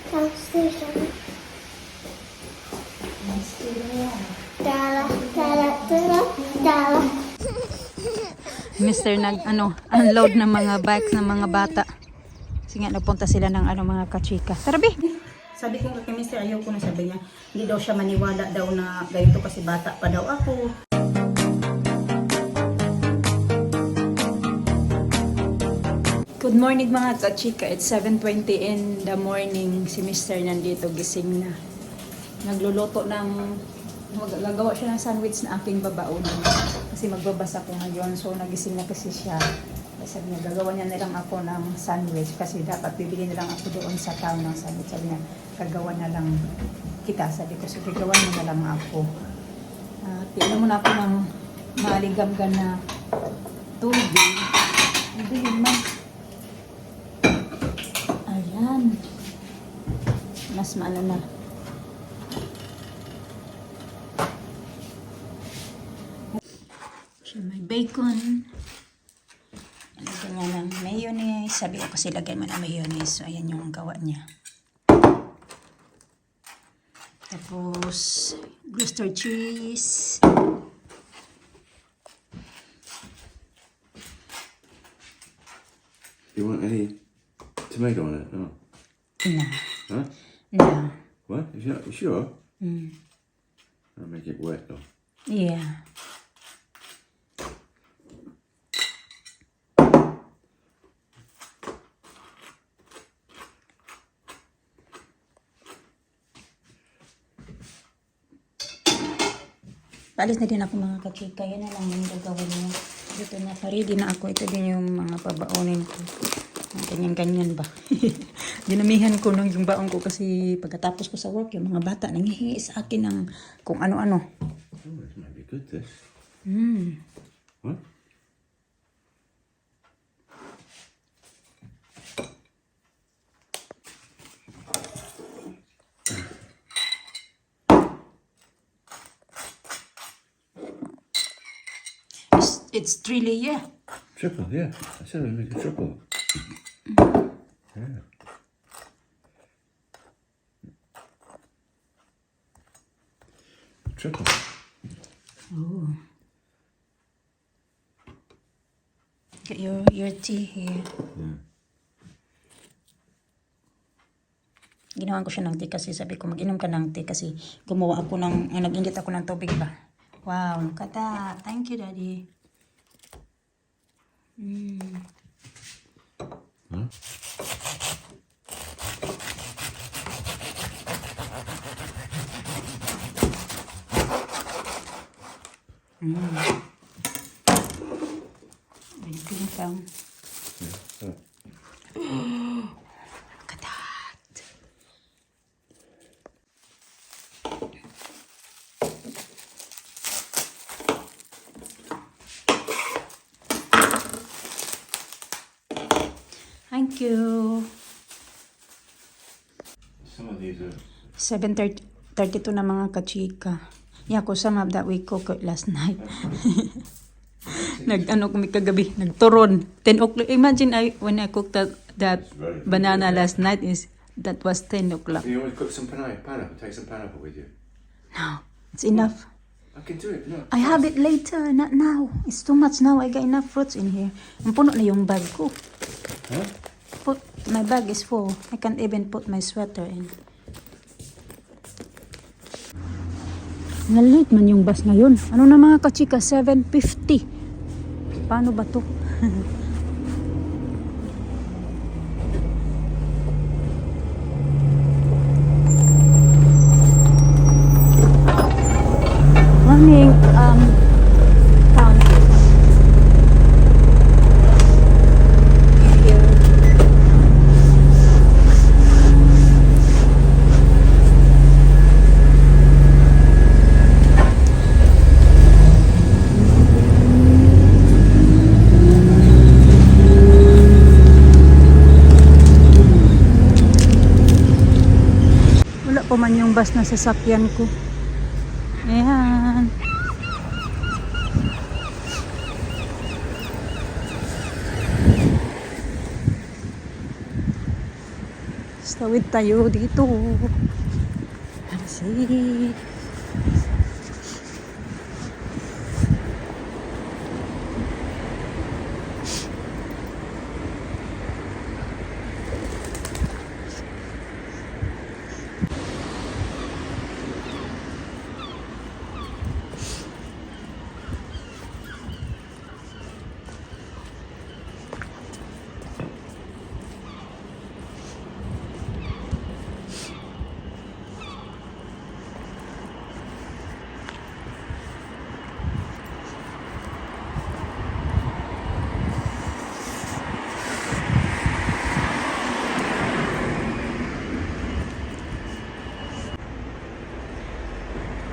Downstairs. Dala, dala, dala, dala. Mr. unload ng mga bikes ng mga bata. Kasi nga nagpunta sila ng mga kachika. Tarabi! Sabi ko kay Mr. ayaw ko na, sabi niya. Hindi daw siya maniwala daw na ganito kasi bata pa daw ako. Good morning mga kachika. It's 7:20 in the morning. Si Mr. nandito, gising na. Nagluluto ng, gagawa siya ng sandwich na aking babaunin. Kasi magbabasa ko ngayon. So nagising na kasi siya. Sabi niya, gagawa niya na lang ako ng sandwich. Kasi dapat bibili na lang ako doon sa town ng sandwich. Sabi niya, gagawa na lang kita. Sabi ko, sige, gawa mo na lang ako. Piano mo na ako ng maligam-gan na tubig. Hindi man. Ayan. Mas maano na. So, may bacon. Lagyan niya ng mayonnaise. Sabi ko kasi lagyan mo ng mayonnaise. So, ayan yung gawa niya. Tapos, Gloucester cheese. You want any tomato on it? No. No. Huh? No. What? You sure? Mm. I'll make it wet though. Yeah. Paalis na din ako mga kachika. Yan na lang yung gagawin mo. Dito na, ready na ako. Ito din yung mga pabaunin ko. Ganyan-ganyan ba? Dinamihan ko nung yung baon ko kasi pagkatapos ko sa work, yung mga bata nangihingi sa akin ng kung ano-ano. Oh, this might be good, this. Mm. What? It's 3 layer. Triple, yeah. I said I'd make a triple. Yeah. Triple. Oh. Get your tea here. Yeah. Ginawan ko siya ng tea kasi sabi ko mag-inom ka ng tea kasi gumawa ako ng, nag-init ako ng tubig ba. Wow, look at that. Thank you, Daddy. Mm. Huh? Binigyan kang. Yeah. Look at that. Thank you. Some of these are... 7:32 na mga kachika. Yeah, ko some of that we cooked last night. Kami kagabi, nagturon. 10 o'clock. Imagine when I cooked that banana last night that was 10 o'clock. You want to cook some pineapple? Take some pineapple with you. No, it's enough. I can do it. No. I have it later, not now. It's too much now. I got enough fruits in here. Ang puno na yung bag ko. Huh? My bag is full. I can't even put my sweater in. Nalit man yung bus ngayon. Ano na mga kachika? 7:50. Paano ba to? Morning, town. Here. Wala pa man yung bus na sasakyan ko. Ayan. Tawid tayo dito. See.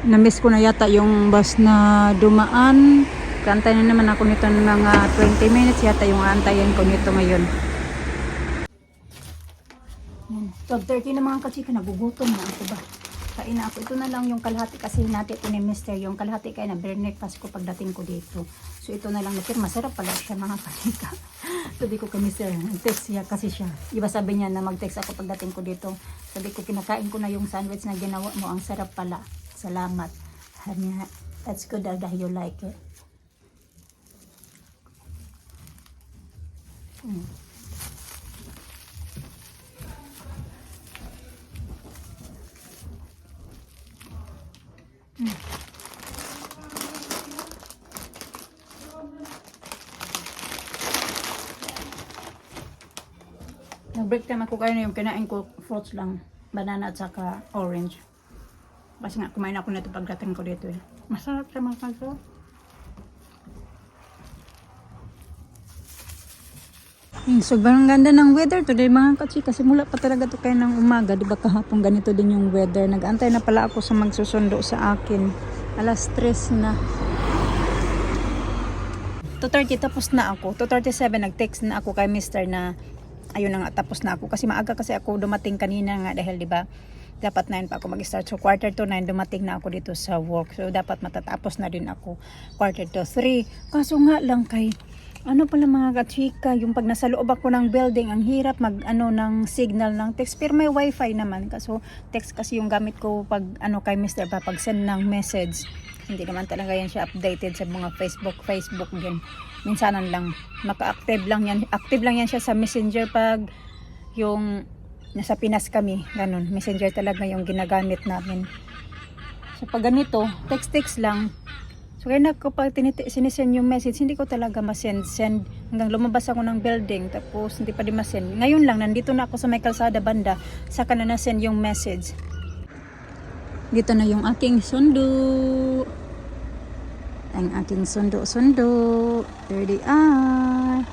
Na-miss ko na yata yung bus na dumaan. Kantay na naman ako nito ng mga 20 minutes yata yung aantayin ko nito ngayon. 12:30 na mga kachika, nagugutom na ako ba? Kain na ako. Ito na lang yung kalahati kasi natin ito ni Mr. Yung kalahati kaya na breakfast ko pagdating ko dito. So ito na lang natin. Masarap pala siya mga kachika. Sabi ko kay Mr. Text siya kasi siya. Iba sabi niya na mag-text ako pagdating ko dito. Sabi ko kinakain ko na yung sandwich na ginawa mo. Ang sarap pala. Salamat. That's good that you like it. Nag-break time ako kayo yung kinain ko fruits lang. Banana at saka orange. Kasi nga kumain ako nito pagdating ko dito eh. Masarap siya mga kanso. Sobrang ganda ng weather today mga kachi. Kasi mula pa talaga to kayo ng umaga. Diba kahapon ganito din yung weather. Nag-antay na pala ako sa magsusundo sa akin. Alas 3 na. 2:30 tapos na ako. 2:37 nag-text na ako kay Mr. na ayun na nga tapos na ako. Kasi maaga kasi ako dumating kanina nga dahil diba dapat 9 pa ako mag-start. So quarter to 9 dumating na ako dito sa work. So dapat matatapos na din ako quarter to 3. Kaso nga lang kay ano pala mga kachika, yung pag nasa loob ako ng building, ang hirap mag ng signal ng text. Pero may wifi naman. Kaso text kasi yung gamit ko pag kay Mr. pa pag send ng message. Hindi naman talaga yan siya updated sa mga Facebook din. Minsanan lang. Maka-active lang yan. Active lang yan siya sa Messenger pag yung nasa Pinas kami. Ganun. Messenger talaga yung ginagamit namin. So pag ganito, text lang. So kaya pag sinisend yung message, hindi ko talaga masend. Hanggang lumabas ako ng building. Tapos hindi pa din masend. Ngayon lang, nandito na ako sa may kalsada banda. Saka na nasend yung message. Dito na yung aking sundo. Ang aking sundo. There they are.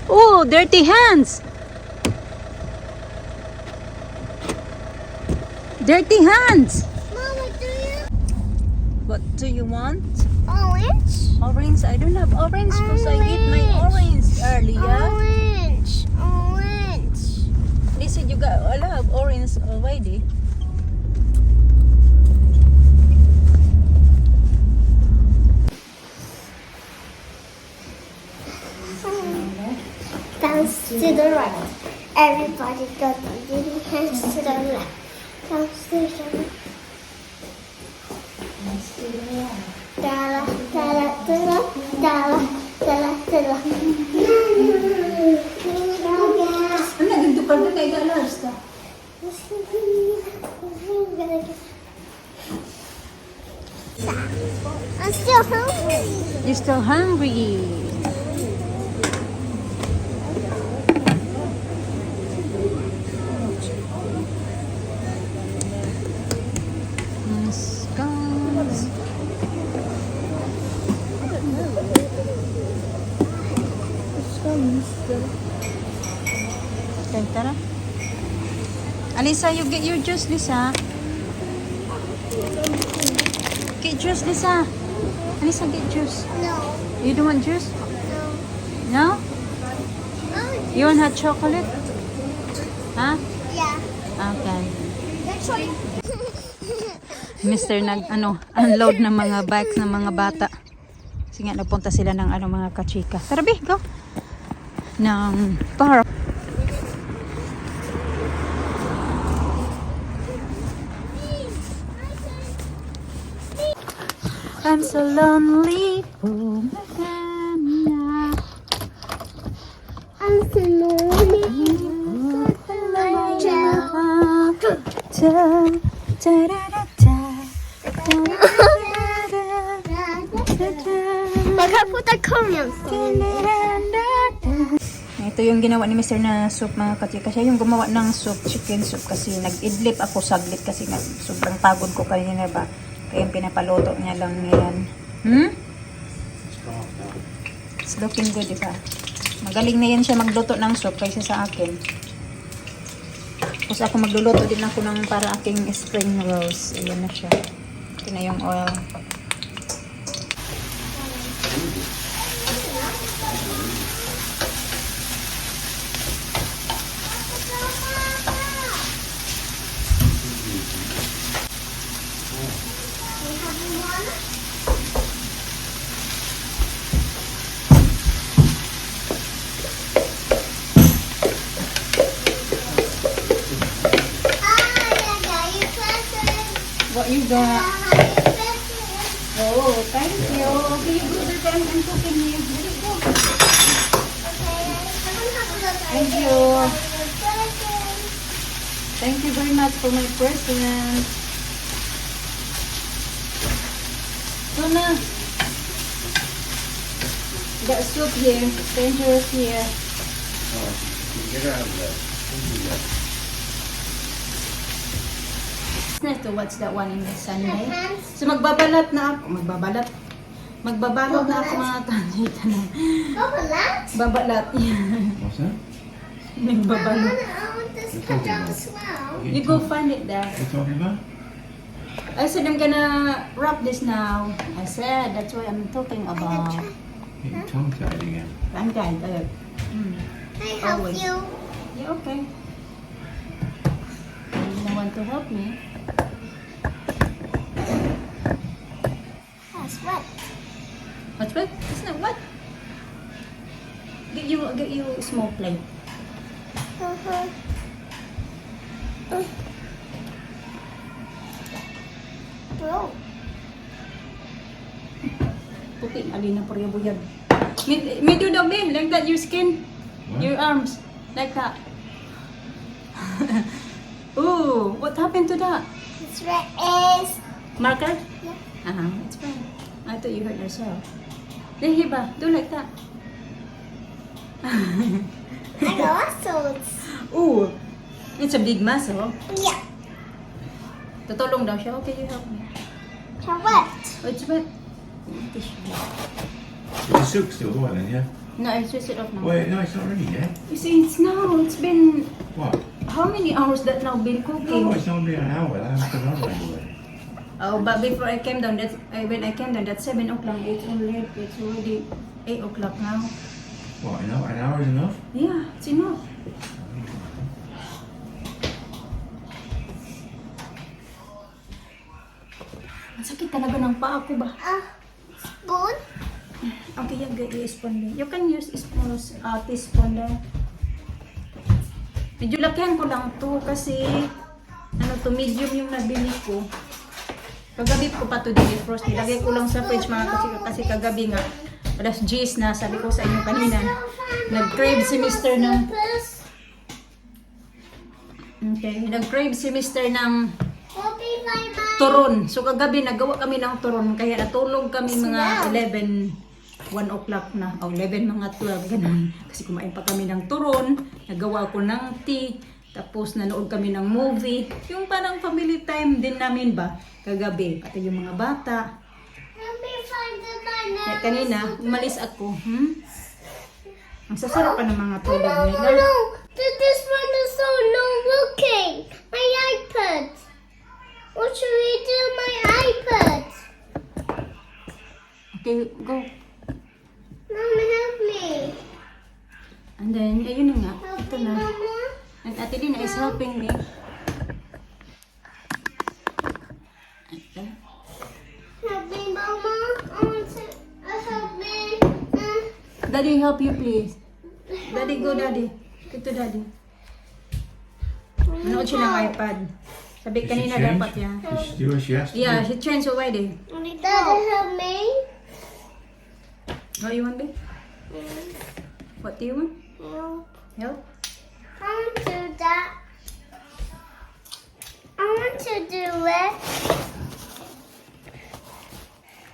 Oh, dirty hands. Dirty hands. Mama, What do you want? orange? Orange? I don't have orange because I ate my orange earlier. Orange. They said you got a lot of orange already. Bounce to the right. Everybody go to the hands to the left. Bounce to the right. Dala, dala, dala, dala, dala, dala. Ano naging dukal na kayo galas ka? I'm still hungry. You're still hungry. Okay, tara. Alisa, you get your juice, Lisa. Get juice, Lisa. Alisa, get juice. No, You don't want juice? no. No? You want hot chocolate? Huh? Yeah. Okay. That's right. Mr. unload ng mga bikes ng mga bata. Kasi nga napunta sila ng ano mga kachika. Tara be, go! Ng park. I'm so lonely for my I'm so lonely. Magkapunta kami. Ito yung ginawa ni Mr. na soup mga kachika. Siya yung gumawa ng soup, chicken soup kasi nag-idlip ako saglit kasi nga sobrang pagod ko kanina ba. Kaya yung pinapaluto niya lang ngayon. It's looking good, di ba? Magaling na yan siya magluto ng soup kaysa sa akin. Tapos ako magluluto din ako ng para aking spring rolls. Ayan na siya. Ito na yung oil. What you got? Oh, thank you. Okay, you go there. I'm cooking you. Very good. Thank you. Thank you very much for my present. So now, got soup here. Dangerous here. Oh, get out of there. It's nice to watch that one in the Sunday. So magbabalat na ako. Magbabalot na ako mga kanita na. Babalat? Babalat. What's that? Nagbabalot. I want this cut down as well. You go find it there. What are you talking about? I said I'm gonna wrap this now. I said that's what I'm talking about. Get your tongue tied again. I'm kind of. Can I help Always. you? Yeah, okay. You want to help me? That's what. What's what? It's not what? Get you a small plate. Uh-huh. Bro. Puti, alin na pariya buyag. Me do the babe, like that your skin, What? your arms, like that. Ooh, what happened to that? It's red is. Marker? Yeah. It's fine. I thought you hurt yourself. Then hiba, do like that. I got muscles. Ooh, it's a big muscle. Yeah. Tutulong daw siya. Okay, you help me. So what? Oh, it's wet. Is the soup still boiling, yeah? No, I switched it off now. Wait, no, it's not ready yet. You see, it's now. It's been What? how many hours that now been cooking? No, it's only an hour. I haven't put it on anyway. Oh, but before I came down, when I came down, that's 7 o'clock. It's already 8 o'clock now. What, an hour is enough? Yeah, it's enough. Ang sakit talaga ng paa ko ba? Spoon? Okay, you get your spoon there. You can use teaspoon there. Medyo lakihan ko lang to kasi medium yung nabili ko. Kagabi ko pa to defrost. Nilagay ko lang sa fridge mga kasi kagabi nga alas 10 na, sabi ko sa inyo kanina. Nag-crave si Mr. ng nag-crave si Mr. ng turon. So kagabi nagawa kami ng turon kaya natulog kami mga 1 o'clock na, 11 mga 12 ganun. Kasi kumain pa kami ng turon, nagawa ko ng tea, tapos nanood kami ng movie. Yung parang family time din namin ba kagabi, pati yung mga bata. Kaya kanina, umalis ako. Ang sasarap pa ng mga tulog nila. No, this one is so long looking. My iPad. What should we do with my iPad? Okay, go. Mama, help me. And then, ayun na nga. Help Ito me, na. Mama. And Ate Lina is helping me. Okay. Help me, Mama. I want to help Daddy, help you please. Daddy, go daddy. Go to daddy. Manood siya ng iPad. Sabi Did she kanina change? dapat yan. Did she do what she has to Yeah, do? she changed already. Daddy, help me. What you want, babe? What do you want? No. Help? I want to do that. I want to do it.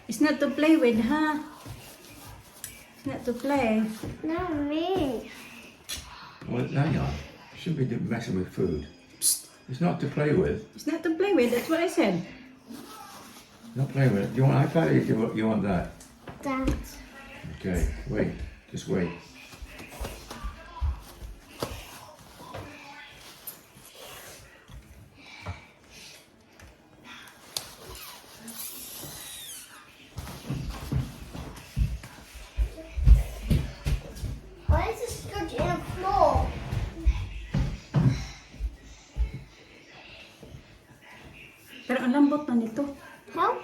It's not to play with, huh? It's not to play. No, me. Well, hang on. Shouldn't be messing with food. It's not to play with. It's not to play with, that's what I said. Not play with it. Do you want iPad or you want that? That. Okay, wait. Just wait. Why is this good in the floor? Pero ang lambot na nito. Help?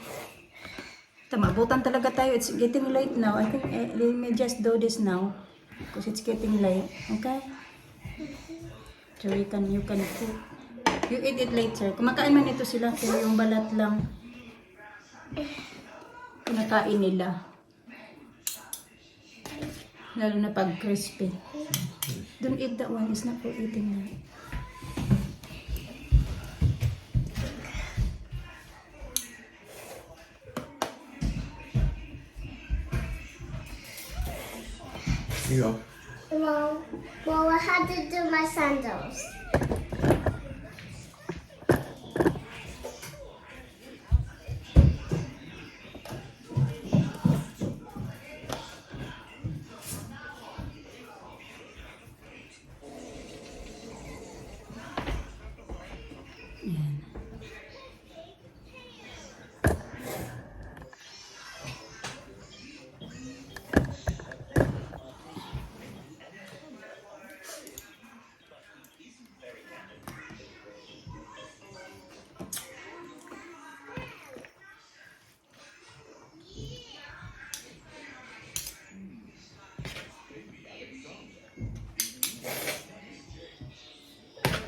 Mabutan talaga tayo. It's getting late now. I think let me just do this now. Because it's getting late. Okay? So you can cook. You eat it later. Kumakain man ito sila. Pero yung balat lang. Kinakain nila. Lalo na pag crispy. Don't eat that one. It's not for eating now. Here you go. Well, I had to do my sandals. Yan.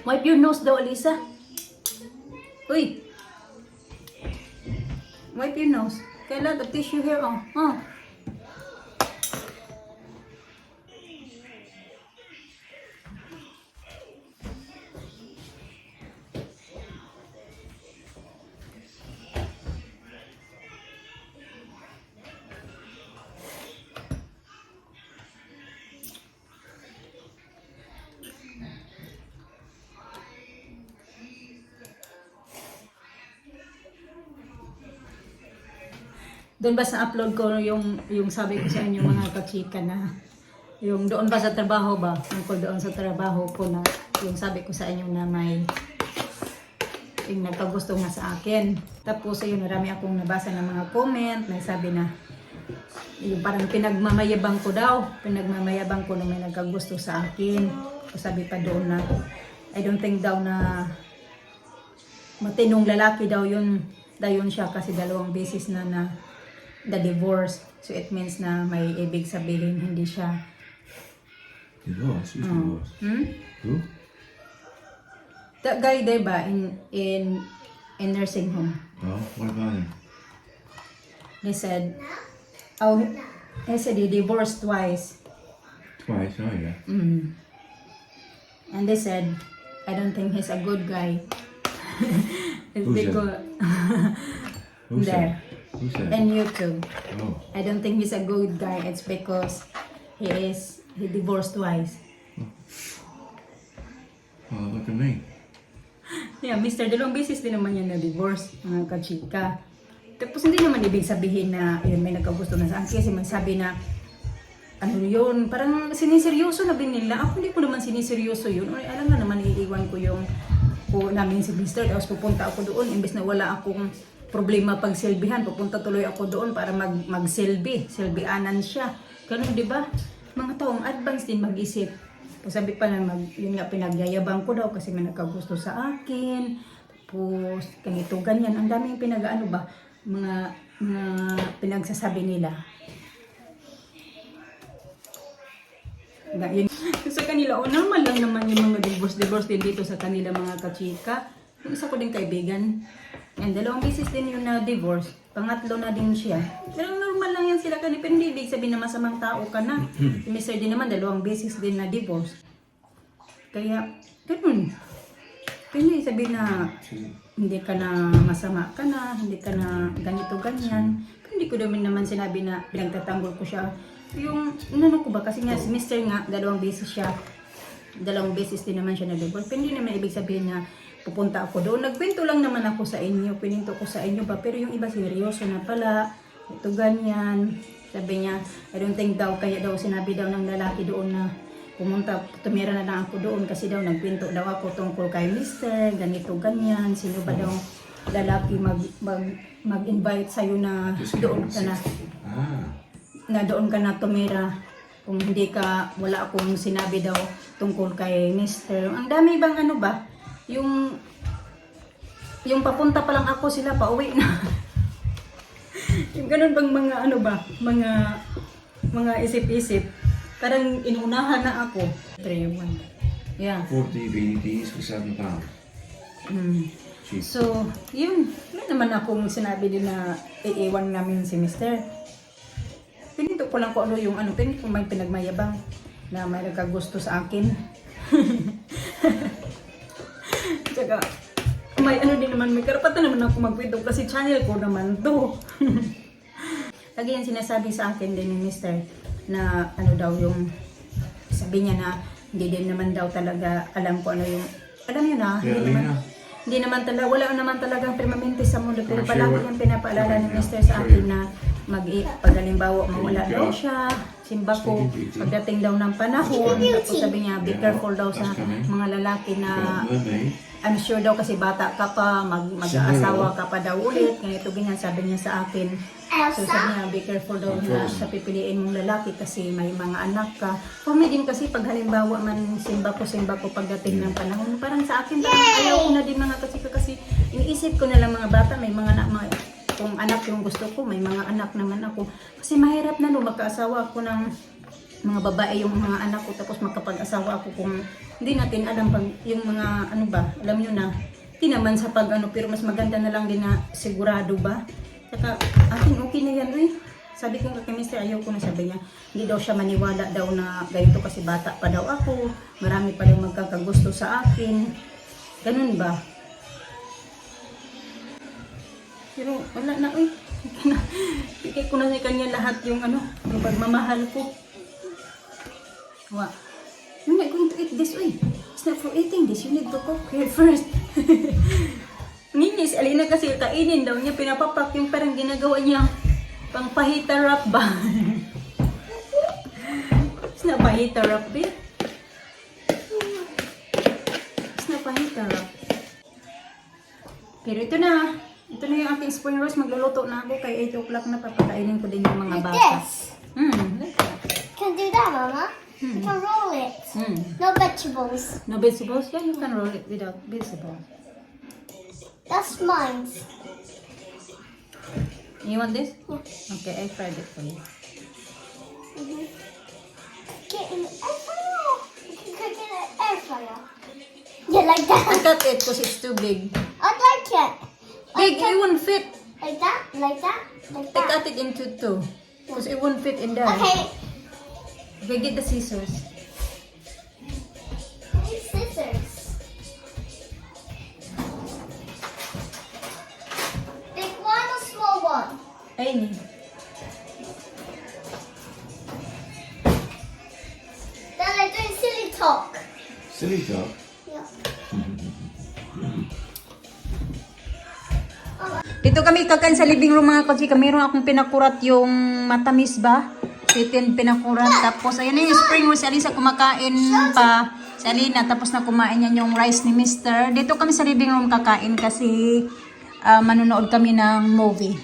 Wipe your nose daw, Alisa. Uy! Wipe your nose. Kaya the tissue here, oh. Oh. Doon ba sa upload ko yung sabi ko sa inyo mga kachika na yung doon ba sa trabaho ba? Tungkol doon sa trabaho ko na yung sabi ko sa inyo na may yung nagkagusto nga sa akin. Tapos ayun, marami akong nabasa ng mga comment na sabi na yung parang pinagmamayabang ko daw. Pinagmamayabang ko na may nagkagusto sa akin. Sabi pa doon na I don't think daw na matinong lalaki daw yun siya kasi 2 beses na the divorce. So it means na may ibig sabihin hindi siya Divorce? Who's divorced? Who? That guy there ba in nursing home. Oh, what about him? They said he divorced twice. Twice, oh yeah. And they said I don't think he's a good guy. It's Who said? because Who there. said? Who said? And you too. Oh, I don't think he's a good guy. It's because he divorced twice. oh, look at me. Yeah, Mr. 2 beses din naman yan na-divorce, mga kachika. Tapos hindi naman ibig sabihin na yun, may nagkagusto na sa akin kasi magsabi na ano yun, parang siniseryoso na din nila. Ako hindi ko naman siniseryoso yun. Or, alam na naman, iiwan ko yung namin si Mr. Tapos pupunta ako doon, imbes na wala akong problema pag silbihan, pupunta tuloy ako doon para silbianan siya. Ganun, di ba? Mga taong advance din mag-isip. Sabi pa na yun nga pinagyayabang ko daw kasi may nagkagusto sa akin. Tapos ganito ganyan, ang daming pinag-ano ba, mga pinagsasabi nila. Yun. Sa kanila, normal lang naman yung mga divorce din dito sa kanila mga kachika. Yung isa ko din kaibigan. And dalawang beses din yung na-divorce. Pangatlo na din siya. Pero normal lang yan sila kanila. Pero hindi ibig sabihin na masamang tao ka na. Si Mr. din naman, dalawang beses din na-divorce. Kaya, ganun. Pero hindi sabihin na hindi ka na masama ka na, hindi ka na ganito, ganyan. Pero hindi ko naman sinabi na pinagtatanggol ko siya. Yung, ano ko ba, kasi nga si Mr. nga, dalawang beses din naman siya na-divorce. Pero hindi naman ibig sabihin na pupunta ako doon. Nagkwento lang naman ako sa inyo, pininto ko sa inyo ba, pero yung iba seryoso na pala, ito ganyan. Sabi niya, I don't think daw, kaya daw sinabi daw ng lalaki doon na pumunta, tumira na lang ako doon kasi daw nagkwento daw ako tungkol kay Mr. ganito, ganyan. Sino ba daw lalaki mag-invite sa'yo na doon ka na doon ka na tumira kung hindi ka, wala akong sinabi daw tungkol kay Mr. Ang dami bang ano ba, yung papunta pa lang ako sila pa uwi na. Yung ganun bang mga ano ba, mga isip-isip. Parang inunahan na ako. 3-1. Yeah. 4 DVDs for £7. Cheap. So, yun. Wala naman akong sinabi din na iiwan namin si Mr. Pinito ko lang kung ano yung ano. Pinito ko may pinagmayabang na may nagkagusto sa akin. Tsaka, may ano din naman, may karapatan naman ako magkwento kasi channel ko naman to. Lagi yan sinasabi sa akin din ni Mr. na ano daw yung sabi niya na hindi din naman daw talaga alam ko ano yung alam niyo na hindi naman talaga wala naman talagang permanente sa mundo pero palagi yung pinapaalala ni Mr. sa akin na pag halimbawa mawala daw siya simba ko pagdating daw ng panahon tapos sabi niya be careful daw sa mga lalaki na I'm sure daw kasi bata ka pa mag-aasawa ka pa daw ulit ganito ganyan sabi niya sa akin. So sabi niya, be careful daw na sa pipiliin mong lalaki kasi may mga anak ka. For me din kasi pag halimbawa man simba ko pagdating ng panahon, parang sa akin parang ayaw ko na din mga kasika kasi iniisip ko na lang mga bata, may mga kung anak yung gusto ko, may mga anak naman ako. Kasi mahirap na no, magkaasawa ako ng mga babae yung mga anak ko tapos makapag-asawa ako kung hindi natin alam pag yung mga ano ba, alam nyo na, hindi naman sa pag ano, pero mas maganda na lang din na sigurado ba. Saka, akin okay na yan eh. Sabi ko kay Mr. ayaw ko na sabi niya. Hindi daw siya maniwala daw na ganito kasi bata pa daw ako. Marami pa daw magkakagusto sa akin. Ganun ba? Pero wala na eh. Bigay ko na sa kanya lahat yung ano, yung pagmamahal ko. Wa. You're not going to eat this way. It's not for eating this. You need to cook here first. Ninis, alina kasi kainin daw niya, pinapapak yung parang ginagawa niya pang pahita wrap ba? It's not pahita wrap eh. It's not pahita wrap. Pero ito na yung aking spring rolls, magluluto na ako kay 8 o'clock na papakainin ko din yung mga bata. Yes. Like that. Can do that, Mama. You can roll it. No vegetables. No vegetables? Yeah, you can roll it without vegetables. That's mine. You want this? Okay, I fried it for you. Get in the air fryer. You can cook in the air fryer. Yeah, like I that. cut it because it's too big. I like it. Big, it won't fit. Like that, like that, like I that. cut it into 2 because it won't fit in there. Okay. Okay, get the scissors. I need scissors. Big one or small one? Ayun. Then I'm doing silly talk. Silly talk. Yeah. Dito kami kakain sa living room mga kachika. Meron akong pinakurat yung matamis ba? Pinakurat. Tapos ayan na yung spring rolls. Si Alisa kumakain pa. Si Alina tapos na kumain yan yung rice ni Mr. Dito kami sa living room kakain kasi manonood kami ng movie.